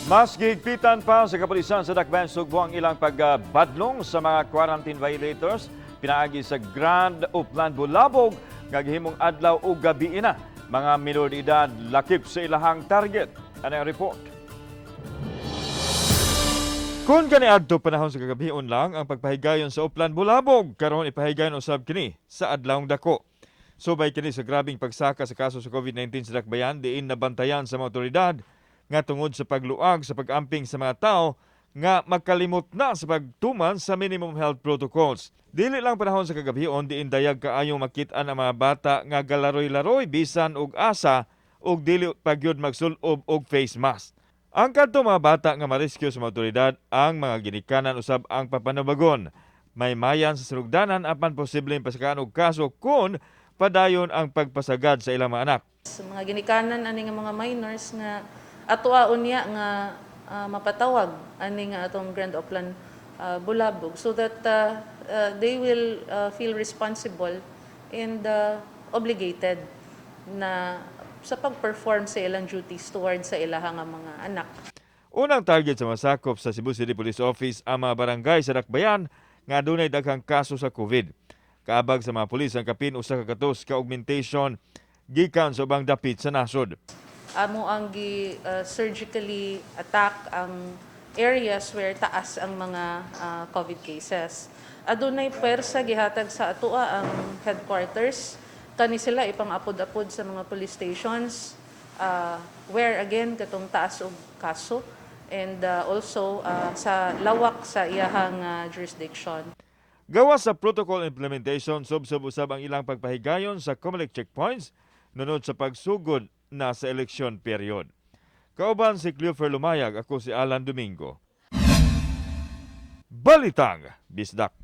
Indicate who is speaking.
Speaker 1: Mas gihigpitan pa sa kapulisan sa Dakbayan Sugbo ang ilang pagbadlong sa mga quarantine violators pinaagi sa Grand Upland Bulabog nga gihimong adlaw ug gabi na. Mga minor de edad lakip sa ilahang target. Ano ang report? Kung kaniadto panahon sa kagabion lang ang pagpahigayon sa Upland Bulabog, karon ipahigayon usab kini sa adlawng dako. Subay kini sa grabing pagsaka sa kaso sa COVID-19 sa Dakbayan diin nabantayan sa mga otoridad nga tungod sa pagluag sa pag-amping sa mga tao nga magkalimot na sa pagtuman sa minimum health protocols. Dili lang panahon sa kagabion diin dayag kaayong makit-an ang mga bata nga galaroy-laroy bisan og asa og dili pagyud magsulob og face mask. Ang kadto mga bata nga ma-rescue sa mga otoridad ang mga ginikanan usab ang papanubagon. May mayan sa sinugdanan apan posibleng pasakaan og kaso kung padayon ang pagpasagad sa ilang mga anak.
Speaker 2: Sa mga ginikanan ani nga mga minors nga atoaon niya nga mapatawag ani nga atong Grand Upland Bulabog so that they will feel responsible and obligated na sa pag-perform sa ilang duties towards sa ilahang mga anak.
Speaker 1: Unang target sa masakop sa Cebu City Police Office ang mga barangay sa Dakbayan nga dunay daghang kaso sa COVID. Kaabag sa mga pulis ang kapin usa ka katos ka augmentation gikan sa ubang dapit sa nasod.
Speaker 2: Amo ang surgically attack ang areas where taas ang mga COVID cases. Adunay pwersa gihatag sa atoa ang headquarters. Kani sila ipang-apod-apod sa mga police stations where again katong taas og kaso and also sa lawak sa iyahang jurisdiction.
Speaker 1: Gawas sa protocol implementation, sub-sub usab ang ilang pagpahigayon sa COMELEC checkpoints nunod sa pagsugod na sa eleksyon period. Kauban si Cleofer Lumayag, ako si Alan Domingo. Balitang Bisdak.